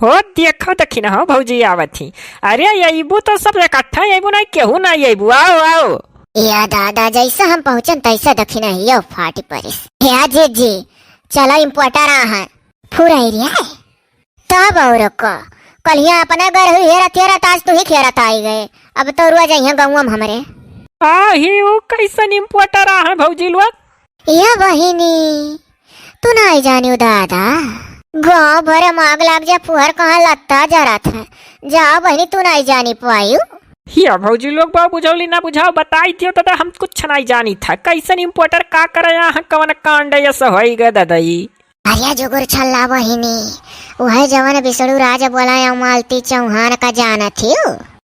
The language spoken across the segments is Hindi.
हो देखो दखी ना हो भौजी आवत थी। अरे अबू तो सब इकट्ठा अबू ना केहू ना अबू आओ आओ। या दादा जैसा हम पहुंचन तैसा दखी नहीं यो फाटी परिस या जी चलो इम्पोर्टर है पूरा एरिया है तब और को कलिया अपना घर हुई हेरा तेरा ताज तू ही खेरत आई गए अब तो रुआ जाइए गाँव में हमारे ही वो कैसन इम्पोर्टर है भौजी लोग या बहिनी तू ना आई जानी दादा गाँव भरे माग लाग जा फुहर कहाँ लगता जा रहा था जाओ बहनी तू नहीं जानी पायू हिया भौजी लोग बहुत बुझौली ना बुझाओ बताई थी तो हम कुछ नहीं जानी था कैसन इम्पोर्टर का करे यहाँ कवन कांड ऐसा हो गए दादाई। अरे जोगुर छल्ला बहिनी वह जवन बिसड़ू राज बोला मालती चौहान का जाना थी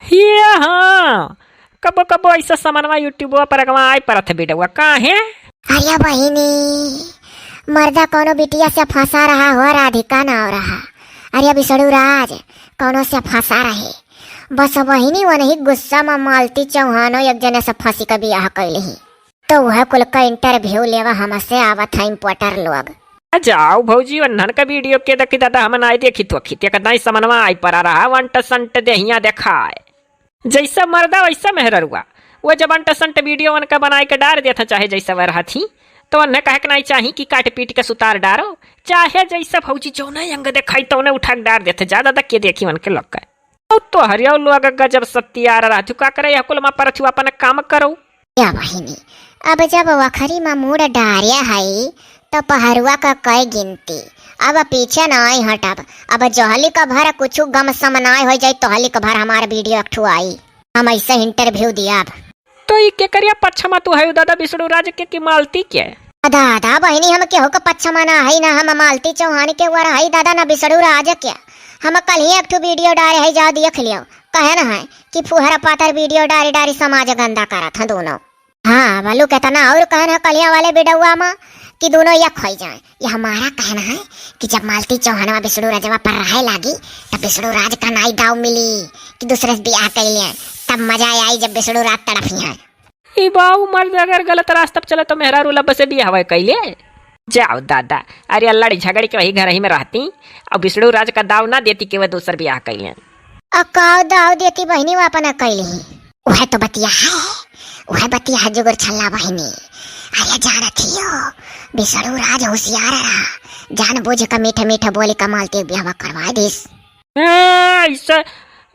हिया हाँ कबो कबो ऐसा सामानवा यूट्यूब पर आई परत बेटवा कहाँ है। अरे बहिनी मर्दा कोनो बिटिया से फंसा रहा हो राधिका ना हो रहा अरे बिसड़ू राज कोनो से फंसा रहे बस बहिनी वो नहीं गुस्सा में मालती चौहानो एक जने से फांसी का ब्याह कैली तो वह कुल का इंटरव्यू लेवा हमसे आवत है इम्पोर्टर लोग। जाओ भौजी वन्हन का वीडियो के देखी दादा हम नहीं देखी तो खिते का नहीं समनवा आई पर रहा वंट संट देहिया देखाए जैसा मर्दा वैसा मेहररुआ वो जब वंट संट वीडियो वन का बनाए के डाल देता चाहे जैसा वह रहा थी तो उन्हें कह के नहीं चाहिए कि काट पीट के सुतार डारो चाहे जैसा भौजी जो नहीं अंग दिखाई तो उन्हें उठा के डाल देते ज्यादा तक के देखी मन के लग गए तो हरिया लोग गजब सत्य आ रहा तू का करे कुल मा पर अपन काम करो क्या बहिनी अब जब वखरी में मूड डारिया है तो पहरुआ का कई गिनती अब पीछे ना आई हटब अब जोहली का भर कुछ गम समनाय हो जाए तो हली का भर हमारा वीडियो अठू आई हम ऐसे इंटरव्यू दिया अब तो ये के करिया पछमा तू है दादा बिसड़ू राज के की मालती के दादा बहिनी हम केहू का पछमा ना है ना हम मालती चौहान के वर है दादा ना बिसड़ू राज के हम कल ही एक वीडियो डाले है जा देख लियो कहे ना है कि फुहरा पातर वीडियो डारी डारी समाज गंदा करा था दोनों। हाँ बोलू कहता ना और कहना कलिया वाले बिडुआ में कि दोनों एक हो जाए ये हमारा कहना है कि जब मालती चौहानवा बिसड़ू राजवा पर रहे लागी तब बिसड़ू राज का नाई दाव मिली कि दूसरे से ब्याह कर लिया तब मजा आई जब बिसड़ू राज तड़फी है। ई बाऊ मर्द अगर गलत रास्ता पर चले तो मेहरा रूला बसे भी हवा कैले जाओ दादा अरे लड़ी झगड़ी के वही घर ही में रहती अब बिसड़ू राज का दाव ना देती कि वह दूसर ब्याह कैले अकाव दाव देती बहिनी वो अपना कैली वह तो बतिया है वह बतिया है जुगर छल्ला बहिनी अरे जान थियो बिसड़ू राज होशियार रहा जान बुझ का मीठा मीठा बोली कमालती ब्याह करवा दिस ऐसा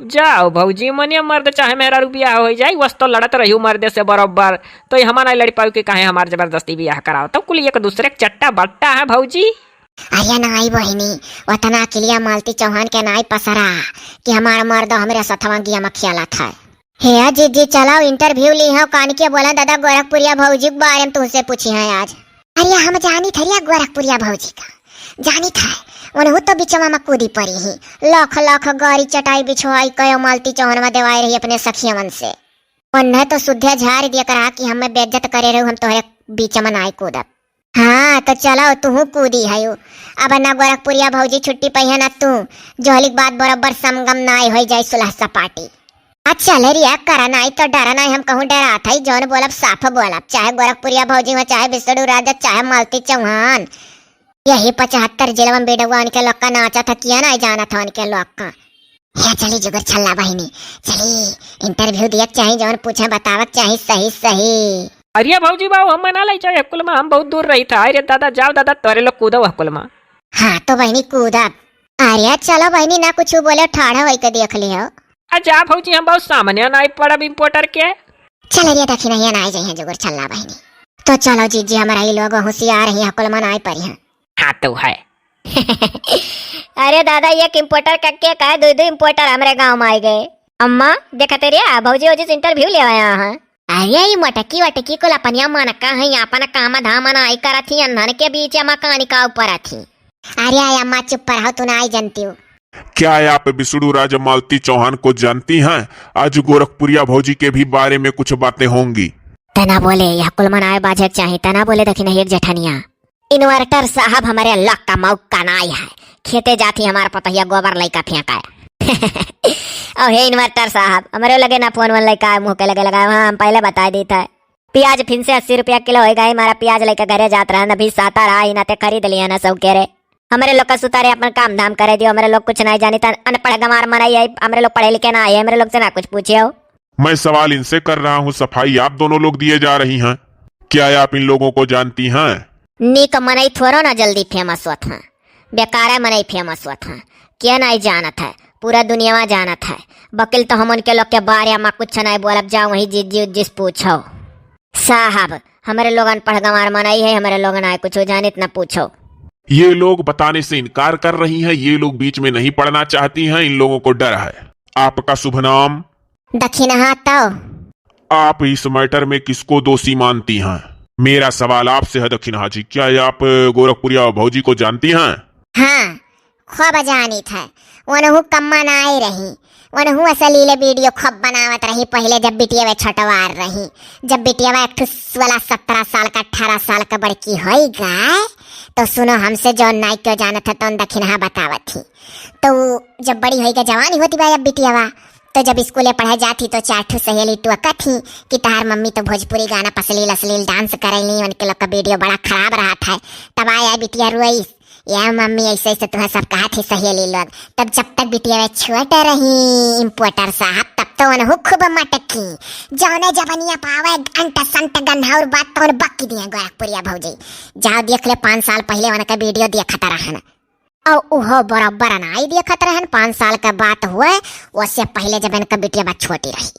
जाओ भौजी मनिया मर्द चाहे मेरा रुपया हो जाए वस तो लड़त रही मर्दे से बराबर तो हमारा लड़ी पाऊ के कहे हमारे जबरदस्ती ब्याह कराओ तो कुल एक दूसरे चट्टा बट्टा है भौजी। अरे नाई बहिनी वतना किलिया मालती चौहान के नाई पसरा कि हमारा मर्द हमारे सथवा गिया में खेला था। हे जी चलाओ इंटरव्यू ली है कान के बोला दादा गोरखपुरिया भौजी के बारे में तुमसे पूछी है आज। अरे हम जानी थरिया गोरखपुरिया भौजी का जानी था उन्हें तो बिचवा में कूदी पड़ी ही लाख लाख गाड़ी चटाई बिछवाई कयो मालती चौहान में देवाई रही अपने सखिया मन से उन्हें तो सुध्या झाड़ दिया करा कि हमें बेइज्जत करे रहे हम तोहरे बीच में नाई कूदब। हाँ तो चलो तू कूदी है अब ना गोरखपुरिया भौजी छुट्टी पही है ना तू जोहली बात बराबर समगम नाई हो जाए सुलह सपाटी। अच्छा ले रिया करा नाई तो डरा नहीं हम कहूँ डरा था जौन बोलब साफ बोलब चाहे गोरखपुरिया भौजी हो चाहे बिसड़ू राजा चाहे मालती चौहान यही 75 जिले में बेडुआ उनके लोग का नाचा था किया ना जाना था उनके लोग का। या चली जुगर छल्ला बहिनी चली इंटरव्यू दिया चाहिए जौन पूछे बतावक चाहिए सही सही। अरे भौजी बाबू हम मना लाई चाहे कुल में हम बहुत दूर रही था अरे दादा जाओ दादा तोरे लोग कूदो कुल में। हाँ तो बहनी कूदा अरे चलो बहनी ना कुछ बोले ठाड़ा वही के देख लियो। जा भौजी हम बहुत सामान्य नाई पड़ब इम्पोर्टर के चल रिया देखी नहीं ना जाइए जुगर छल्ला बहनी तो चलो जी हमारा ही लोग होशियार है कुल में नाई पड़ी है। हाँ तो है अरे दादा एक इम्पोर्टर करके कहे दो इम्पोर्टर हमारे गांव में आ गए अम्मा देखा तेरे भौजी वौजी इंटरव्यू ले आया है। अरे ये मटकी वटकी को अपनिया मन का है अपन काम धाम आई करा थी अन्हन के बीच में कहानी का ऊपर थी। अरे अम्मा चुप पर हो तू ना आई जानती हो क्या आप बिसड़ू राज मालती चौहान को जानती हैं? आज गोरखपुरिया भौजी के भी बारे में कुछ बातें होंगी। तना बोले यह कुल मनाए बाजक चाहिए तना बोले देखी नहीं एक जेठनिया इन्वर्टर साहब हमारे लक का मौका नाई है खेते जाती हमारे पतहिया गोबर लइका फेंका और हे इन्वर्टर साहब हमारे लगे ना फोन वन लइका मुँह के लगे लगा हम पहले बता दी था प्याज फिर से 80 रुपया किलो हो गए हमारा प्याज लेकर घरे जात रहा न भी 7 रहा ना ते खरीद लिया ना सब कह रहे हमारे लोग का सुतारे अपन काम धाम करे दियो, हमारे लोग कुछ नहीं जानी, अनपढ़ गंवार मनाई है, हमारे लोग पढ़े लिखे ना आए, हमारे लोग से ना कुछ पूछे हो। मैं सवाल इनसे कर रहा हूँ, सफाई आप दोनों लोग दिए जा रही हैं। क्या आप इन लोगों को जानती हैं? नीक मनई थोड़ो ना जल्दी फेमस होत है, बेकार है मनई फेमस होत है। क्या नहीं जानत है, पूरा दुनिया में जानत है। वकील तो हम उनके लोग के बारे में कुछ नहीं बोलब, जाओ वही जिस पूछो। साहब हमारे लोग अनपढ़ गंवार मनई है, हमारे लोग ना कुछ जानित ना पूछो। ये लोग बताने से इनकार कर रही हैं, ये लोग बीच में नहीं पढ़ना चाहती हैं, इन लोगों को डर है। आपका शुभ नाम? दक्षिण हाथ तो आप इस मैटर में किसको दोषी मानती हैं? मेरा सवाल आपसे है दक्षिणा जी, क्या आप गोरखपुरिया भौजी को जानती हैं? हाँ खूब जानी था, वनहु कम्मा ना आई रही, वनहु असलीले वीडियो खूब बनावत रही पहले जब बिटिया छटवार रही। जब बिटिया एक वाला 17 साल का 18 साल का बड़की हो गए तो सुनो हमसे जो नाई क्यों जाना था तो दक्षिणा बतावत थी। तो जब बड़ी हो गई जवानी होती बा जब बिटिया, तो जब स्कूले पढ़ाई जाती तो 4 सहेली टुअका थी कि तार मम्मी तो भोजपुरी गाना अश्लील अश्लील डांस करेली, उनके लोग का वीडियो बड़ा खराब रहा था। तब आया बिटिया रोई, या मम्मी ऐसे ऐसे तुम्हें सब कहा थी सहेली लोग। तब जब तक बिटिया छोटे रही इम्पोर्टर साहब, तब तो उन्हें खूब मटकी जौने जबनिया पावे घंटा संट गन्हा और बात तो बक्की दिया गोरखपुरिया भौजी। जाओ देख ले 5 साल पहले उनका वीडियो देखता रहन, और उहो बराबर नाई देखत रहन। 5 साल का बात हुए, उससे पहले जब इनका बिटिया बात छोटी रही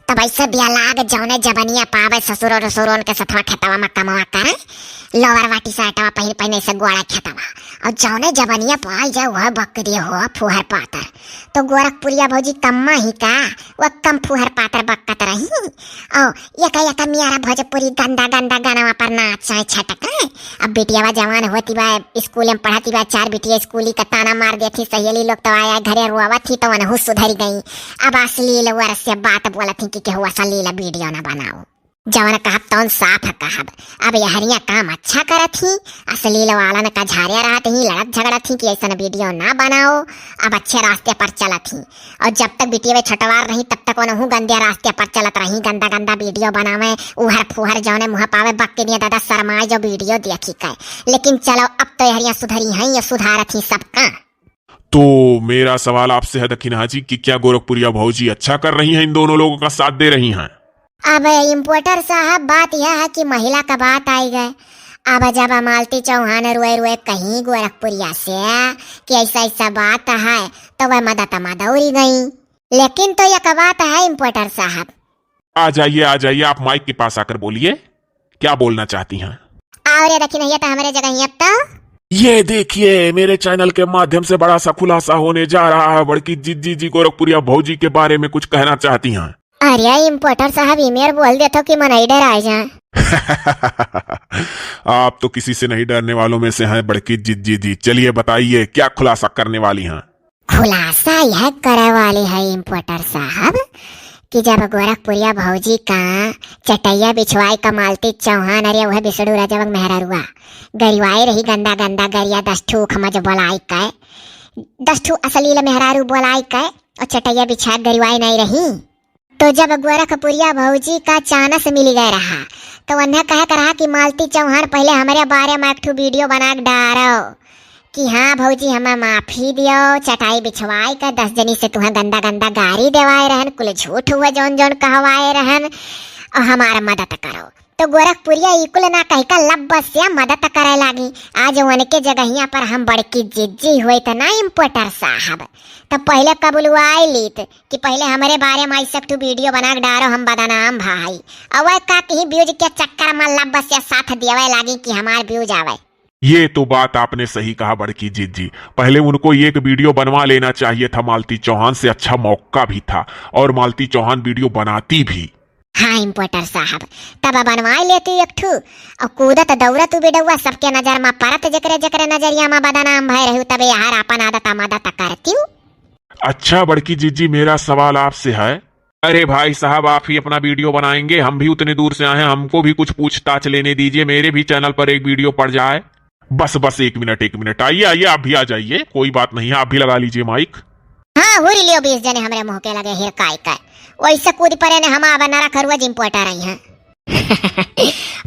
तब ऐसे बिया लाग जौने जबनिया पावे ससुरो रसुरो के सथवा खेतवा में कमवा करे, लोवर वाटी साटवा पहने से गोड़ा खेतवा, और जौने जबनिया पाई जाए वह बकरी हो फुहर पातर। तो गोरखपुरिया भौजी कम्मा ही का वह कम फुहर पातर बकत रही। और यका मियारा भोजपुरी गंदा गंदा गाना पर नाच छटक। अब बिटिया जवान होती बा, स्कूल में पढ़ाती बा, 4 बिटिया स्कूली का ताना मार देती, सहेली लोग तो आया घरे रुआवा थी तो वनहु सुधर गई। अब अश्लील वर से बात बोला थी कि केहू अश्लील वीडियो ना बनाओ, जवन कहब तौन साफ कहब। अब यहरिया काम अच्छा करत ही, अश्लील वालन का झारिया रहत ही, लड़त झगड़त थी कि ऐसा वीडियो ना बनाओ। अब अच्छे रास्ते पर चलत ही, और जब तक बिटिया छटवार रही तब तक उन्होंने गंदे रास्ते पर चलत रही, गंदा गंदा वीडियो बनावे, उहर फुहर जौने मुँह पावे बक्के दिया दादा शर्माए जो वीडियो देखी के। लेकिन चलो अब तो यहरिया सुधरी हैं, ये सुधारत ही सबका। तो मेरा सवाल आपसे है दक्षिणा जी कि क्या गोरखपुरिया भौजी अच्छा कर रही हैं, इन दोनों लोगों का साथ दे रही हैं? अब इम्पोर्टर साहब बात यह है कि महिला का बात आई गए। अब जब मालती चौहान रोए रोए कहीं गोरखपुरिया से कि ऐसा ऐसा बात है तो वह मदद उड़ी गई। लेकिन तो यह बात है इम्पोर्टर साहब। आ जाइए आप माइक के पास आकर बोलिए, क्या बोलना चाहती हैं? और ये देखिए नहीं तो हमारे जगह अब तो ये देखिए मेरे चैनल के माध्यम से बड़ा सा खुलासा होने जा रहा है। बड़की जी गोरखपुरिया भौजी के बारे में कुछ कहना चाहती हैं? अरे इम्पोर्टर साहब ईमेल बोल देते कि मनई डर आ जाए। आप तो किसी से नहीं डरने वालों में से हैं बड़की जी। चलिए बताइए क्या खुलासा करने वाली हैं? खुलासा यह करे वाली है इम्पोर्टर साहब कि जब गोरखपुरिया भौजी का चटैया बिछवाई का मालती चौहान, अरे वह बिसड़ू राजवंग मेहररुआ गरिवाई रही गंदा गंदा गरिया 10 ठू खमज बोलाई के, 10 ठू अश्लील मेहरारू बोलाई के, और चटैया बिछा गरिवाई नहीं रही। तो जब गोरखपुरिया भौजी का चानस मिल गया रहा तो उन्हें कह रहा कि मालती चौहान पहले हमारे बारे में एक वीडियो बना डारो कि हाँ भौजी हमें माफी दियो, चटाई बिछवाई का 10 जनी से तुम्हें गंदा गंदा गारी देवाए रहन, कुल झूठ हुआ जौन जौन कहवाए रहन, और हमारा मदद करो। तो गोरखपुरिया इकुल ना कह का लब से मदद करे लागी। आज उनके जगहिया पर हम बड़की जिज्जी हुए थे ना इम्पोर्टर साहब, तो पहले कबुलवाई लीत कि पहले हमारे बारे में ऐसा तू वीडियो बना डारो, हम बदनाम भाई। और वह का कहीं व्यूज के चक्कर में लब से साथ देवे लागी कि हमारे व्यूज आवे। ये तो बात आपने सही कहा बड़की जी। पहले उनको एक वीडियो बनवा लेना चाहिए था, मालती चौहान से अच्छा मौका भी था, और मालती चौहान वीडियो बनाती भी। हाँ इम्पोर्टर साहब तब बनवाई लेती एक ठू, और कूदत दौड़त बेडुआ सबके नजर में परत, जकरे जकरे नजरिया में बदनाम भय रहू तबे यार अपन आदत मदद करती हूँ। अच्छा बड़की जी मेरा सवाल आपसे है। अरे भाई साहब आप ही अपना वीडियो बनाएंगे, हम भी उतने दूर से आए हैं, हमको भी कुछ पूछताछ लेने दीजिए, मेरे भी चैनल पर एक वीडियो पड़ जाए। बस 1 मिनट आइए आप भी आ जाइए, कोई बात नहीं है, आप भी लगा लीजिए माइक। हाँ हुरी लियो 20 जने हमारे मुंह के लगे हिर काय वैसे कूद परे ने हम नरा खरुआ इम्पोर्टर आई हैं।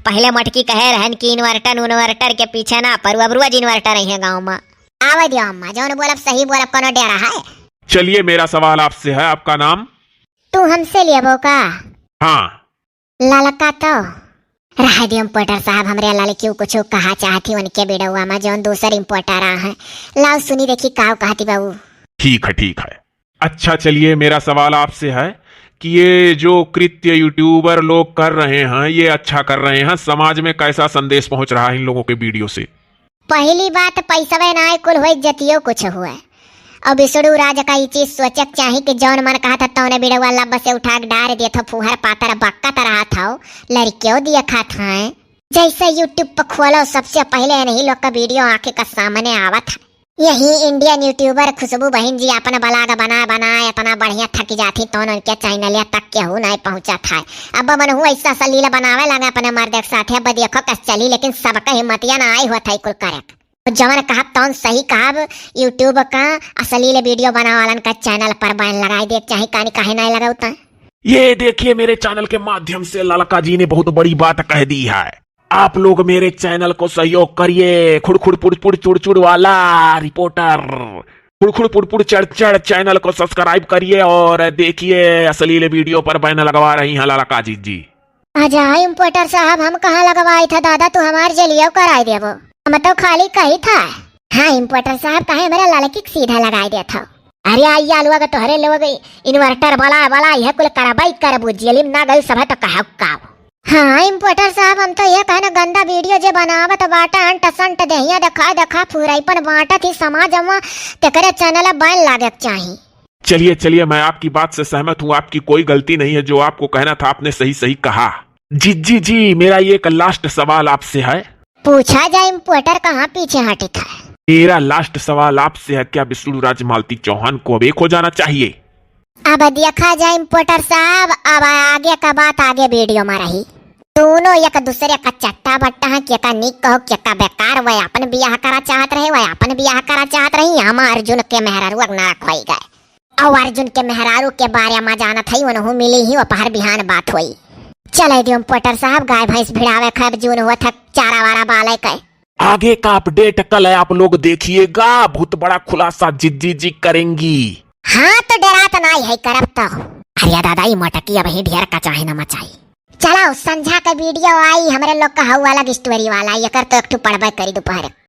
पहले मटकी कहे रहन कि इन्वर्टर के पीछे ना पर अब रोज इन्वर्टर आई है गाँव में। आवे दियो अम्मा, जौन बोलब सही बोलब, कोनो डेरा है। चलिए मेरा सवाल आपसे है, आपका नाम? तू हमसे लियबो का? हाँ। ललका तो रह दियो इम्पोर्टर साहब, हमरे लाले क्यों कुछ कहा चाहती उनके बेड़ुआ में जौन दूसर इम्पोर्टर है। लाओ सुनी देखी का कहती बाबू। ठीक है ठीक है। अच्छा चलिए मेरा सवाल आपसे है कि ये जो कृत्य यूट्यूबर लोग कर रहे हैं, ये अच्छा कर रहे हैं, समाज में कैसा संदेश पहुंच रहा है इन लोगों के वीडियो से? पहली बात पैसा ना कुल हो इज्जतियो कुछ हुआ। अब बिसड़ू राज का ये चीज सोचक चाही कि जौन मन कहा था तौने बिड़वा लब से उठा के डार दिया था, फुहर पातर बक्का तरह था, लड़कियों दिया खा था। जैसे यूट्यूब पर खोलो सबसे पहले नहीं लोग का वीडियो आंखें का सामने आवत है। यही इंडियन यूट्यूबर खुशबू बहन जी अपना बलाग बना बना इतना बढ़िया थक जाती तो उनके चैनल तक के हूँ नहीं पहुंचा था। अब मन हूँ ऐसा सलीला बनावे लगा अपने मर्द के साथ, अब देखो कस चली, लेकिन सबका हिम्मतिया ना आई हुआ था कुल करेक्ट। जवन कहा तौन सही कहा, यूट्यूब का असलील वीडियो बना वालन का चैनल पर बैन लगाई देख चाहे कहानी काहे नहीं लगाता। ये देखिए मेरे चैनल के माध्यम से ललका जी ने बहुत बड़ी बात कह दी है। आप लोग मेरे चैनल को सहयोग करिए। खुड़खुड़ पुड़पुड़ चुड़चुड़ वाला रिपोर्टर, खुड़खुड़ पुड़पुड़ चढ़ चैनल को सब्सक्राइब करिए और देखिए असलील वीडियो पर बैन लगवा रही हैं ललका जी। आजा इम्पोर्टर साहब, हम कहाँ लगवाई था दादा, तू हमारे जलियो कराई देबो, हम तो खाली कही था। हाँ इम्पोर्टर साहब कहे मेरा लड़की सीधा लगाई दिया था। अरे आई आलुआ का तोहरे लोग इन्वर्टर वाला यह कुल कराबाई करबू जेलिम ना गई सब तो कहा का। हाँ इम्पोर्टर साहब, हम तो यह कहना गंदा वीडियो जो बनावत बाटा अंट संट देहिया देखा फुराईपन बाटा थी समाज में तेरे चैनल बैन लागे चाहिए। चलिए मैं आपकी बात से सहमत हूँ, आपकी कोई गलती नहीं है, जो आपको कहना था आपने सही कहा। जी मेरा ये एक लास्ट सवाल आपसे है। पूछा जाए इम्पोर्टर, कहाँ पीछे हटे था। मेरा लास्ट सवाल आपसे है, क्या विष्णु राज मालती चौहान को अब एक हो जाना चाहिए? अब देखा जाए इम्पोर्टर साहब, अब आगे का बात आगे वीडियो में रही। दोनों एक दूसरे का चट्टा बट्टा है, क्या का निक कहो क्या का बेकार, वह अपन बियाह करा चाहत रहे, वह अपन बियाह करा चाहत रही। हम अर्जुन के मेहरारू ना खोई गए और अर्जुन के मेहरारू के बारे में जाना थी, उन्होंने मिली ही पहर बिहान बात हुई। चले दियो इम्पोर्टर साहब, गाय भैंस भिड़ावे खब जून हुआ था, चारा वारा बाले के आगे का अपडेट कल है, आप लोग देखिएगा, बहुत बड़ा खुलासा जी करेंगी। हाँ तो डरा तो नहीं है करब तो। अरे दादा ये मटकी अब ही ढेर का चाहे न मचाई। चलो संझा का वीडियो आई हमारे लोग का हवा वाला स्टोरी वाला, ये कर तो एक पढ़बे करी दोपहर।